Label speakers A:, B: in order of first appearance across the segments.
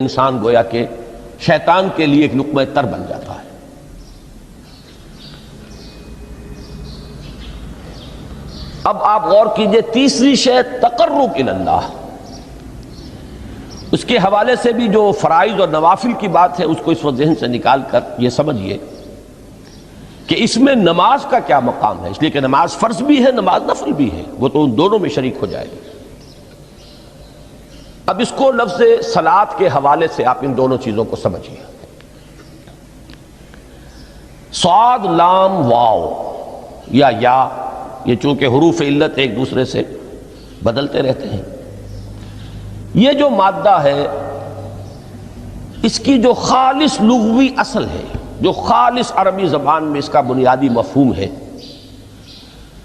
A: انسان گویا کہ شیطان کے لیے ایک لقمہ تر بن جاتا ہے۔ اب آپ غور کیجئے، تیسری شے تقرب الی اللہ، اس کے حوالے سے بھی جو فرائض اور نوافل کی بات ہے اس کو اس وقت ذہن سے نکال کر یہ سمجھیے کہ اس میں نماز کا کیا مقام ہے، اس لیے کہ نماز فرض بھی ہے، نماز نفل بھی ہے، وہ تو ان دونوں میں شریک ہو جائے گی۔ اب اس کو لفظ صلاۃ کے حوالے سے آپ ان دونوں چیزوں کو سمجھیے۔ صاد لام واو یا یہ چونکہ حروف علت ایک دوسرے سے بدلتے رہتے ہیں، یہ جو مادہ ہے اس کی جو خالص لغوی اصل ہے، جو خالص عربی زبان میں اس کا بنیادی مفہوم ہے،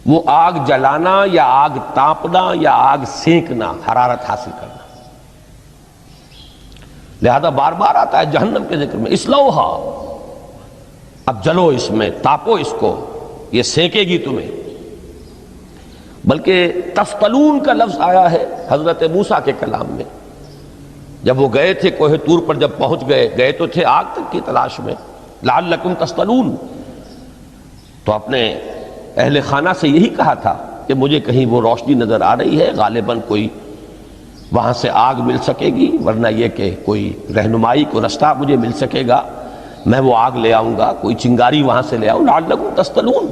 A: وہ آگ جلانا یا آگ تاپنا یا آگ سینکنا، حرارت حاصل کرنا۔ لہذا بار بار آتا ہے جہنم کے ذکر میں، اسلوہا، اب جلو اس میں، تاپو اس کو، یہ سینکے گی تمہیں۔ بلکہ تفتلون کا لفظ آیا ہے حضرت موسیٰ کے کلام میں، جب وہ گئے تھے کوہ طور پر، جب پہنچ گئے تو تھے آگ تک کی تلاش میں، لعلکم تفتلون، تو اپنے اہل خانہ سے یہی کہا تھا کہ مجھے کہیں وہ روشنی نظر آ رہی ہے، غالباً کوئی وہاں سے آگ مل سکے گی، ورنہ یہ کہ کوئی رہنمائی کو رستہ مجھے مل سکے گا، میں وہ آگ لے آؤں گا، کوئی چنگاری وہاں سے لے آؤں، لعلکم تفتلون،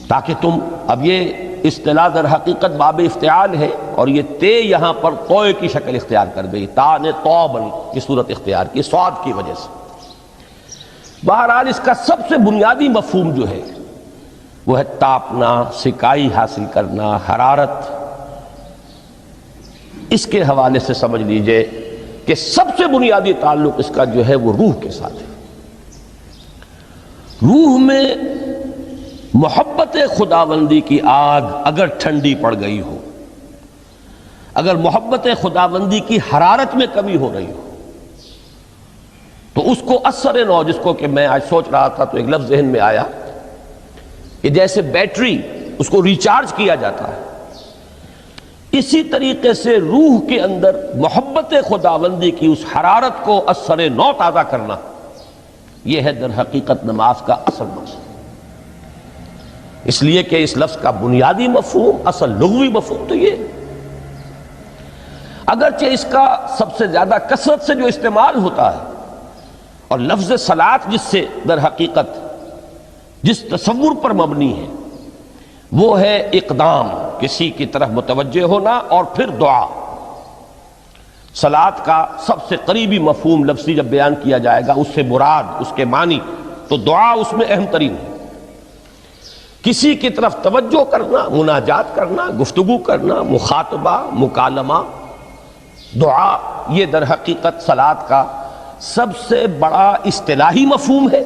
A: تاکہ تم، اب یہ اصطلاح در حقیقت باب افتعال ہے، اور یہ تے یہاں پر توئے کی شکل اختیار کر گئی، تا نے توبن کی صورت اختیار کی صاد کی وجہ سے۔ بہرحال اس کا سب سے بنیادی مفہوم جو ہے وہ ہے تاپنا، سکائی حاصل کرنا، حرارت۔ اس کے حوالے سے سمجھ لیجئے کہ سب سے بنیادی تعلق اس کا جو ہے وہ روح کے ساتھ ہے۔ روح میں محبت خداوندی کی آگ اگر ٹھنڈی پڑ گئی ہو، اگر محبت خداوندی کی حرارت میں کمی ہو رہی ہو، تو اس کو اثر نو، جس کو کہ میں آج سوچ رہا تھا تو ایک لفظ ذہن میں آیا کہ جیسے بیٹری اس کو ریچارج کیا جاتا ہے، اسی طریقے سے روح کے اندر محبت خداوندی کی اس حرارت کو اثر نو تازہ کرنا، یہ ہے در حقیقت نماز کا اصل مقصد۔ اس لیے کہ اس لفظ کا بنیادی مفہوم، اصل لغوی مفہوم تو یہ، اگرچہ اس کا سب سے زیادہ کثرت سے جو استعمال ہوتا ہے، اور لفظ صلاۃ جس سے در حقیقت جس تصور پر مبنی ہے وہ ہے اقدام، کسی کی طرف متوجہ ہونا اور پھر دعا۔ صلاۃ کا سب سے قریبی مفہوم لفظی جب بیان کیا جائے گا، اس سے مراد، اس کے معنی، تو دعا اس میں اہم ترین ہے۔ کسی کی طرف توجہ کرنا، مناجات کرنا، گفتگو کرنا، مخاطبہ، مکالمہ، دعا، یہ در حقیقت صلاۃ کا سب سے بڑا اصطلاحی مفہوم ہے۔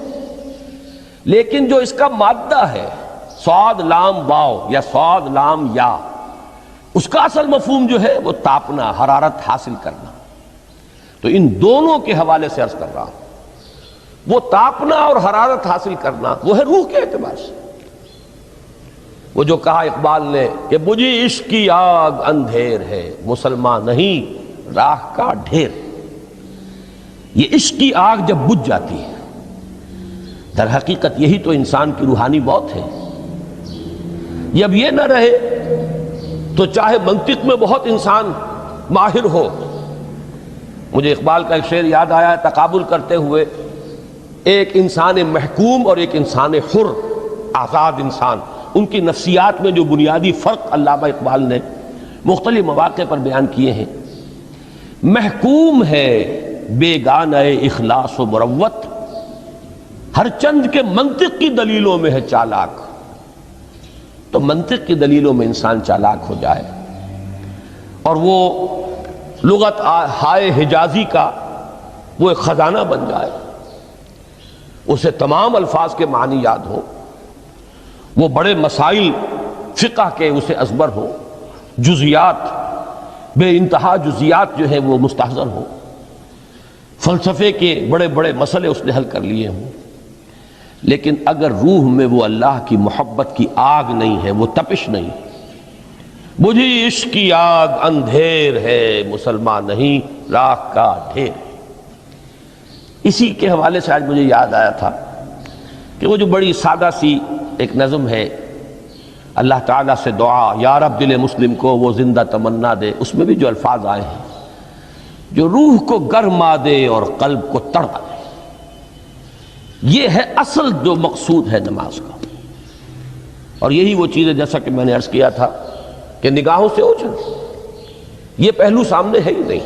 A: لیکن جو اس کا مادہ ہے، صاد لام واو یا صاد لام یا، اس کا اصل مفہوم جو ہے وہ تاپنا، حرارت حاصل کرنا۔ تو ان دونوں کے حوالے سے عرض کر رہا ہوں، وہ تاپنا اور حرارت حاصل کرنا وہ ہے روح کے اعتبار سے۔ وہ جو کہا اقبال نے کہ بجھی عشق کی آگ اندھیر ہے، مسلمان نہیں راہ کا ڈھیر۔ یہ عشق کی آگ جب بجھ جاتی ہے، در حقیقت یہی تو انسان کی روحانی موت ہے۔ جب یہ نہ رہے تو چاہے منطق میں بہت انسان ماہر ہو، مجھے اقبال کا ایک شعر یاد آیا ہے تقابل کرتے ہوئے، ایک انسان محکوم اور ایک انسان حر، آزاد انسان، ان کی نفسیات میں جو بنیادی فرق علامہ اقبال نے مختلف مواقع پر بیان کیے ہیں۔ محکوم ہے بیگانہ اخلاص و مروت، ہر چند کے منطق کی دلیلوں میں ہے چالاک۔ تو منطق کی دلیلوں میں انسان چالاک ہو جائے اور وہ لغت ہائے حجازی کا وہ ایک خزانہ بن جائے، اسے تمام الفاظ کے معنی یاد ہو، وہ بڑے مسائل فقہ کے اسے ازبر ہو، جزیات، بے انتہا جزیات جو ہیں وہ مستحضر ہو، فلسفے کے بڑے بڑے مسئلے اس نے حل کر لیے ہوں، لیکن اگر روح میں وہ اللہ کی محبت کی آگ نہیں ہے، وہ تپش نہیں، بجھی عشق کی آگ اندھیر ہے، مسلمان نہیں راکھ کا ڈھیر ہے۔ اسی کے حوالے سے آج مجھے یاد آیا تھا کہ وہ جو بڑی سادہ سی ایک نظم ہے، اللہ تعالیٰ سے دعا یا رب دل مسلم کو وہ زندہ تمنا دے، اس میں بھی جو الفاظ آئے ہیں جو روح کو گرما دے اور قلب کو تڑپا دے، یہ ہے اصل جو مقصود ہے نماز کا۔ اور یہی وہ چیز ہے جیسا کہ میں نے عرض کیا تھا کہ نگاہوں سے اوجھل، یہ پہلو سامنے ہے ہی نہیں،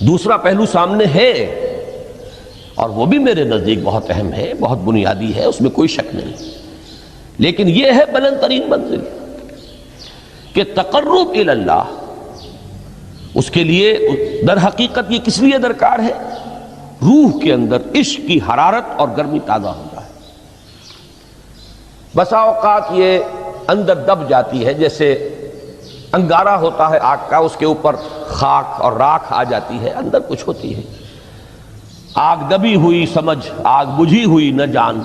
A: دوسرا پہلو سامنے ہے اور وہ بھی میرے نزدیک بہت اہم ہے، بہت بنیادی ہے، اس میں کوئی شک نہیں، لیکن یہ ہے بلند ترین منزل کہ تقرب الی اللہ، اس کے لیے در حقیقت یہ کس لیے درکار ہے؟ روح کے اندر عشق کی حرارت اور گرمی تازہ ہو جائے۔ بسا اوقات یہ اندر دب جاتی ہے، جیسے انگارہ ہوتا ہے آگ کا، اس کے اوپر خاک اور راکھ آ جاتی ہے، اندر کچھ ہوتی ہے، آگ دبی ہوئی سمجھ، آگ بجھی ہوئی نہ جان،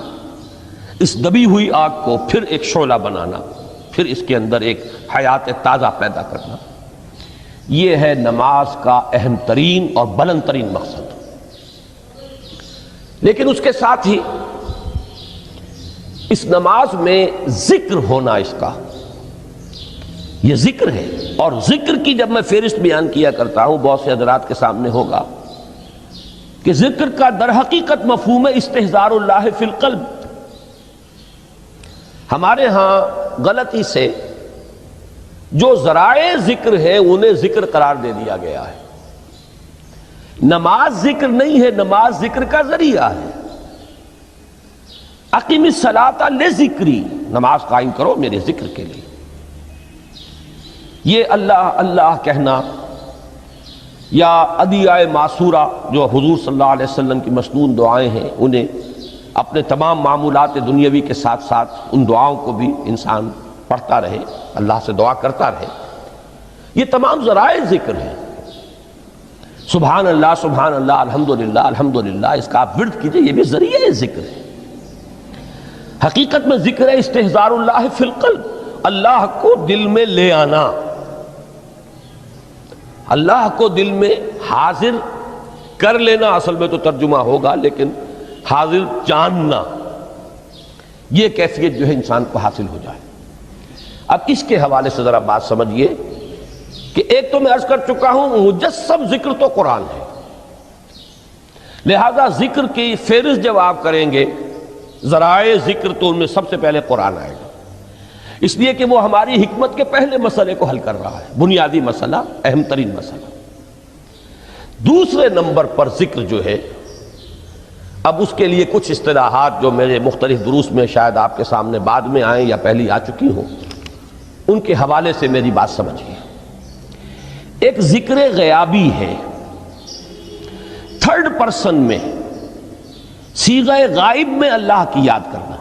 A: اس دبی ہوئی آگ کو پھر ایک شعلہ بنانا، پھر اس کے اندر ایک حیات تازہ پیدا کرنا، یہ ہے نماز کا اہم ترین اور بلند ترین مقصد۔ لیکن اس کے ساتھ ہی اس نماز میں ذکر ہونا، اس کا یہ ذکر ہے، اور ذکر کی جب میں فہرست بیان کیا کرتا ہوں بہت سے حضرات کے سامنے ہوگا کہ ذکر کا در حقیقت مفہوم ہے استحضار اللہ فی القلب۔ ہمارے ہاں غلطی سے جو ذرائع ذکر ہے انہیں ذکر قرار دے دیا گیا ہے۔ نماز ذکر نہیں ہے، نماز ذکر کا ذریعہ ہے۔ اقیم الصلاۃ لذکری، نماز قائم کرو میرے ذکر کے لیے۔ یہ اللہ اللہ کہنا یا ادعیہ معصورہ جو حضور صلی اللہ علیہ وسلم کی مسنون دعائیں ہیں، انہیں اپنے تمام معمولات دنیاوی کے ساتھ ساتھ ان دعاؤں کو بھی انسان پڑھتا رہے، اللہ سے دعا کرتا رہے، یہ تمام ذرائع ذکر ہیں۔ سبحان اللہ الحمدللہ الحمدللہ، اس کا آپ ورد کیجئے، یہ بھی ذریعہ ذکر ہے۔ حقیقت میں ذکر ہے استحضار اللہ فی القلب، اللہ کو دل میں لے آنا، اللہ کو دل میں حاضر کر لینا، اصل میں تو ترجمہ ہوگا، لیکن حاضر جاننا، یہ کیفیت جو ہے انسان کو حاصل ہو جائے۔ اب اس کے حوالے سے ذرا بات سمجھیے کہ ایک تو میں عرض کر چکا ہوں مجسم ذکر تو قرآن ہے، لہذا ذکر کی فہرست جب آپ کریں گے ذرائع ذکر تو ان میں سب سے پہلے قرآن آئے گا، اس لیے کہ وہ ہماری حکمت کے پہلے مسئلے کو حل کر رہا ہے، بنیادی مسئلہ، اہم ترین مسئلہ۔ دوسرے نمبر پر ذکر جو ہے، اب اس کے لیے کچھ اصطلاحات جو میرے مختلف دروس میں شاید آپ کے سامنے بعد میں آئیں یا پہلی آ چکی ہوں، ان کے حوالے سے میری بات سمجھیے۔ ایک ذکر غیابی ہے، تھرڈ پرسن میں، صیغہ غائب میں اللہ کی یاد کرنا،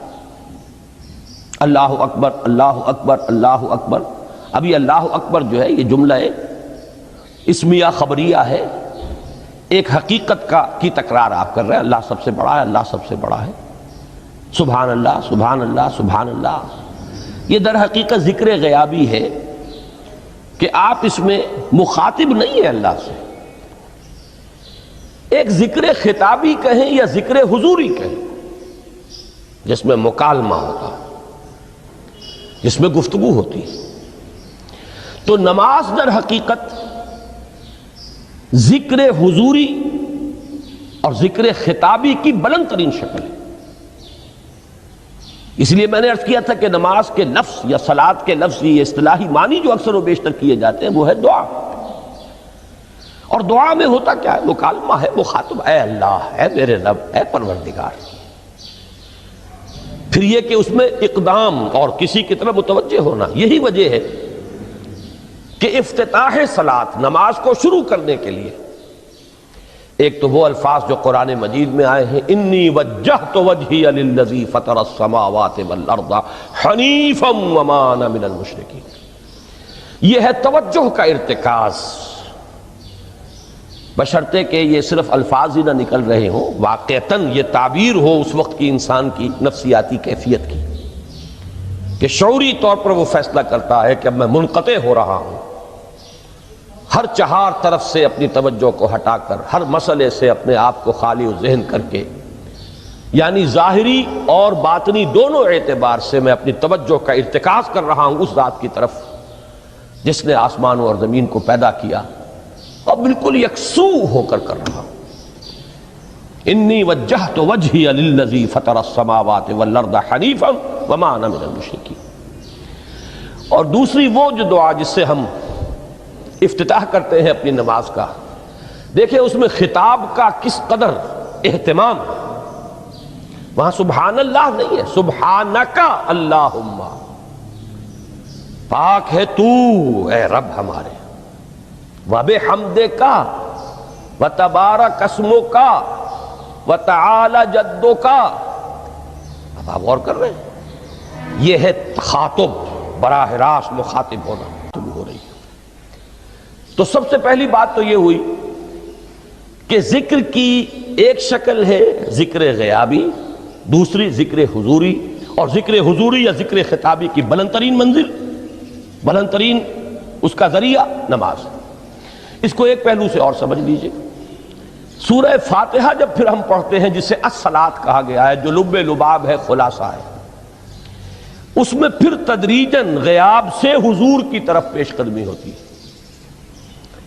A: اللہ اکبر اللہ اکبر اللہ اکبر۔ ابھی اللہ اکبر جو ہے یہ جملہ اسمیہ خبریہ ہے، ایک حقیقت کی تکرار آپ کر رہے ہیں، اللہ سب سے بڑا ہے، اللہ سب سے بڑا ہے، سبحان اللہ سبحان اللہ سبحان اللہ۔ یہ در حقیقت ذکر غیابی ہے کہ آپ اس میں مخاطب نہیں ہیں اللہ سے، ایک ذکر خطابی کہیں یا ذکر حضوری کہیں، جس میں مکالمہ ہوتا ہے، جس میں گفتگو ہوتی ہے۔ تو نماز در حقیقت ذکر حضوری اور ذکر خطابی کی بلند ترین شکل ہے۔ اس لیے میں نے عرض کیا تھا کہ نماز کے لفظ یا صلاۃ کے لفظ، یہ اصطلاحی معنی جو اکثر و بیشتر کیے جاتے ہیں، وہ ہے دعا، اور دعا میں ہوتا کیا ہے؟ مکالمہ ہے، مخاطب، اے اللہ، اے میرے رب، اے پروردگار۔ پھر یہ کہ اس میں اقدام اور کسی کی طرف متوجہ ہونا، یہی وجہ ہے کہ افتتاح صلاۃ، نماز کو شروع کرنے کے لیے، ایک تو وہ الفاظ جو قرآن مجید میں آئے ہیں، انی وجہت وجہی للذی فطر السماوات والارض حنیفا وما انا من المشرکین، یہ ہے توجہ کا ارتکاز، بشرطے کہ یہ صرف الفاظ ہی نہ نکل رہے ہوں، واقعتاً یہ تعبیر ہو اس وقت کی انسان کی نفسیاتی کیفیت کی۔ کہ شعوری طور پر وہ فیصلہ کرتا ہے کہ اب میں منقطع ہو رہا ہوں، ہر چہار طرف سے اپنی توجہ کو ہٹا کر، ہر مسئلے سے اپنے آپ کو خالی و ذہن کر کے، یعنی ظاہری اور باطنی دونوں اعتبار سے میں اپنی توجہ کا ارتکاز کر رہا ہوں اس ذات کی طرف جس نے آسمانوں اور زمین کو پیدا کیا، اور بالکل یکسو ہو کر رہا ہوں۔ انی وجہت وجہی للذی فطر السماوات والارض حنیفا وما انا من المشرکین۔ اور دوسری وہ جو دعا جس سے ہم افتتاح کرتے ہیں اپنی نماز کا، دیکھیں اس میں خطاب کا کس قدر اہتمام، وہاں سبحان اللہ نہیں ہے، سبحانک اللہم، پاک ہے تو اے رب ہمارے، وبحمدک وتبارک اسمک وتعالی جدک۔ اب آپ غور کر رہے ہیں، یہ ہے تخاطب، براہ راست مخاطب ہونا ہو رہی ہے۔ تو سب سے پہلی بات تو یہ ہوئی کہ ذکر کی ایک شکل ہے ذکر غیابی، دوسری ذکر حضوری، اور ذکر حضوری یا ذکر خطابی کی بلند ترین منزل، بلند ترین اس کا ذریعہ نماز۔ اس کو ایک پہلو سے اور سمجھ لیجئے، سورہ فاتحہ جب پھر ہم پڑھتے ہیں جسے الصلاۃ کہا گیا ہے، جو لب لباب ہے، خلاصہ ہے، اس میں پھر تدریجاً غیاب سے حضور کی طرف پیش قدمی ہوتی ہے۔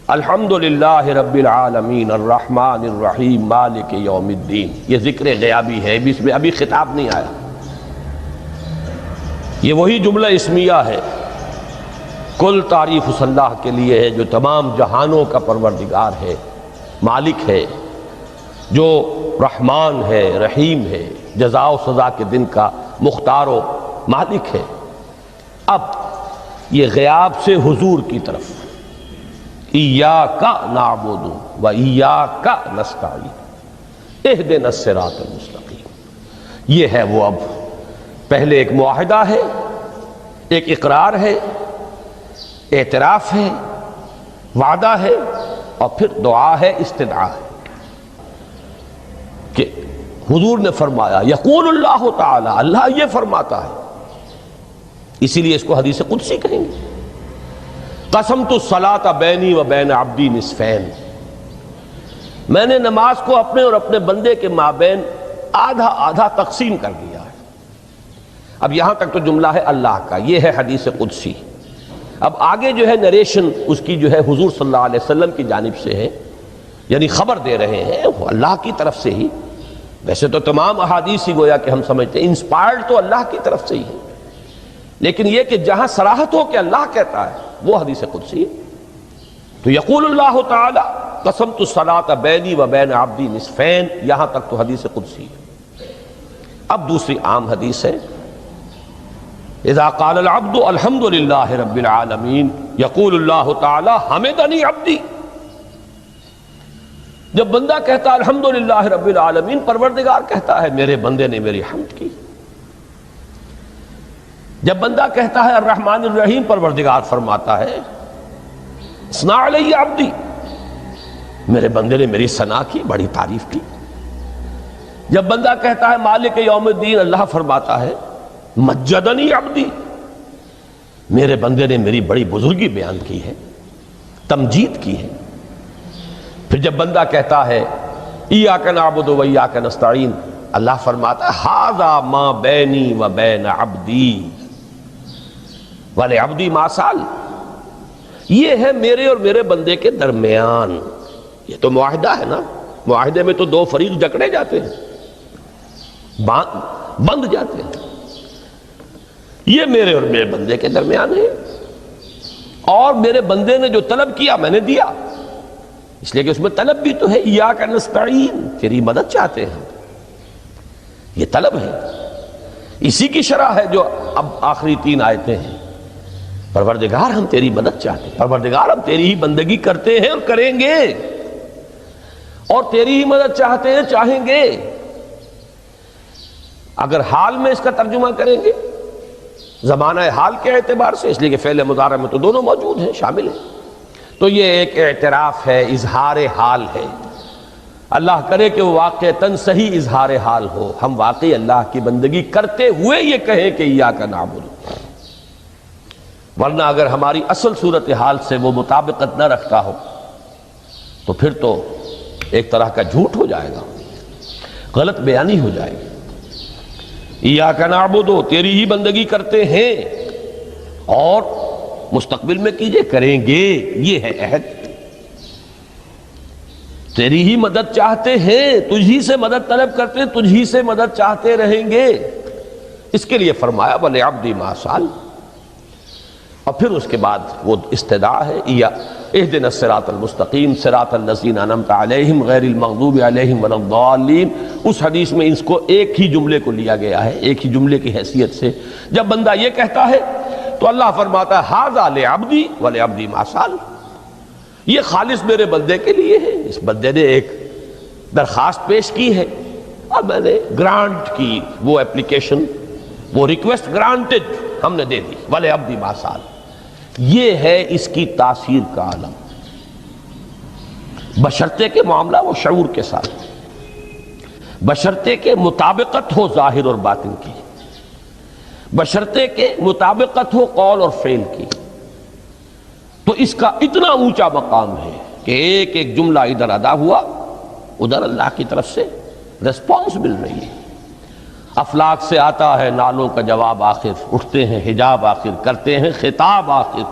A: الحمدللہ رب العالمین الرحمن الرحیم مالک یوم الدین، یہ ذکر غیابی ہے، اس میں ابھی خطاب نہیں آیا، یہ وہی جملہ اسمیہ ہے۔ کل تعریف اس اللہ کے لیے ہے جو تمام جہانوں کا پروردگار ہے، مالک ہے، جو رحمان ہے، رحیم ہے، جزا و سزا کے دن کا مختار و مالک ہے۔ اب یہ غیاب سے حضور کی طرف، ایاک نعبد و ایاک نستعین اہدنا الصراط المستقیم، یہ ہے وہ۔ اب پہلے ایک معاہدہ ہے، ایک اقرار ہے، اعتراف ہے، وعدہ ہے، اور پھر دعا ہے، استدعا ہے کہ حضور نے فرمایا، یقول اللہ تعالی، اللہ یہ فرماتا ہے، اسی لیے اس کو حدیث قدسی کہیں گے، قسمت الصلاۃ بینی و بین عبدی نصفین، میں نے نماز کو اپنے اور اپنے بندے کے مابین آدھا آدھا تقسیم کر دیا ہے۔ اب یہاں تک تو جملہ ہے اللہ کا، یہ ہے حدیث قدسی۔ اب آگے جو ہے نریشن اس کی جو ہے حضور صلی اللہ علیہ وسلم کی جانب سے ہے، یعنی خبر دے رہے ہیں وہ اللہ کی طرف سے ہی۔ ویسے تو تمام احادیث ہی گویا کہ ہم سمجھتے ہیں انسپائرڈ تو اللہ کی طرف سے ہی ہے، لیکن یہ کہ جہاں صراحت ہو کہ اللہ کہتا ہے وہ حدیث قدسی ہے۔ تو یقول اللہ تعالی قسمت الصلاۃ بینی و بین عبدی نصفین، یہاں تک تو حدیث قدسی ہے۔ اب دوسری عام حدیث ہے، اذا قال العبد الحمد للہ رب العالمین یقول اللہ تعالی حمدنی عبدی، جب بندہ کہتا ہے الحمدللہ رب العالمین، پروردگار کہتا ہے میرے بندے نے میری حمد کی۔ جب بندہ کہتا ہے الرحمن الرحیم، پروردگار فرماتا ہے ثنا علی عبدی، میرے بندے نے میری ثنا کی، بڑی تعریف کی۔ جب بندہ کہتا ہے مالک یوم الدین، اللہ فرماتا ہے مجدنی عبدی، میرے بندے نے میری بڑی بزرگی بیان کی ہے، تمجید کی ہے۔ پھر جب بندہ کہتا ہے ایاک نعبد و ایاک نستعین، اللہ فرماتا ہے ھذا ما بینی و بین عبدی ولعبدی ما سأل، یہ ہے میرے اور میرے بندے کے درمیان۔ یہ تو معاہدہ ہے نا، معاہدے میں تو دو فریق جکڑے جاتے ہیں، بند جاتے ہیں، یہ میرے اور میرے بندے کے درمیان ہے، اور میرے بندے نے جو طلب کیا میں نے دیا، اس لیے کہ اس میں طلب بھی تو ہے، ایاک نستعین، تیری مدد چاہتے ہیں، یہ طلب ہے۔ اسی کی شرح ہے جو اب آخری تین آیتیں ہیں، پروردگار ہم تیری مدد چاہتے ہیں، پروردگار ہم تیری ہی بندگی کرتے ہیں اور کریں گے، اور تیری ہی مدد چاہتے ہیں، چاہیں گے۔ اگر حال میں اس کا ترجمہ کریں گے زمانہ حال کے اعتبار سے، اس لیے کہ فعل مضارع میں تو دونوں موجود ہیں، شامل ہیں، تو یہ ایک اعتراف ہے، اظہار حال ہے، اللہ کرے کہ وہ واقعتاً صحیح اظہار حال ہو، ہم واقعی اللہ کی بندگی کرتے ہوئے یہ کہیں کہ ایاک نعبد، ورنہ اگر ہماری اصل صورتحال سے وہ مطابقت نہ رکھتا ہو تو پھر تو ایک طرح کا جھوٹ ہو جائے گا، غلط بیانی ہو جائے گی۔ ایاک نعبد، تیری ہی بندگی کرتے ہیں، اور مستقبل میں کیجئے، کریں گے، یہ ہے عہد، تیری ہی مدد چاہتے ہیں، تجھی سے مدد طلب کرتے ہیں، تجھی سے مدد چاہتے رہیں گے۔ اس کے لیے فرمایا وَلِعَبْدِ مَا سَأَلَ، اور پھر اس کے بعد وہ استدعاء ہے، اهدنا الصراط المستقیم صراط الذین انعمت علیہم غیر المغضوب علیہم ولا الضالین۔ اس حدیث میں اس کو ایک ہی جملے کو لیا گیا ہے، ایک ہی جملے کی حیثیت سے۔ جب بندہ یہ کہتا ہے تو اللہ فرماتا ہے ھذا لعبدی ولعبدی ما سأل، یہ خالص میرے بندے کے لیے ہے، اس بندے نے ایک درخواست پیش کی ہے اور میں نے گرانٹ کی، وہ اپلیکیشن، وہ ریکویسٹ گرانٹڈ ہم نے دے دی، ولعبدی ما سأل۔ یہ ہے اس کی تاثیر کا عالم، بشرطے کے معاملہ وہ شعور کے ساتھ، بشرطے کے مطابقت ہو ظاہر اور باطن کی، بشرطے کے مطابقت ہو قول اور فعل کی، تو اس کا اتنا اونچا مقام ہے کہ ایک ایک جملہ ادھر ادا ہوا، ادھر اللہ کی طرف سے ریسپانس مل رہی ہے۔ افلاک سے آتا ہے نالوں کا جواب آخر، اٹھتے ہیں حجاب آخر، کرتے ہیں خطاب آخر،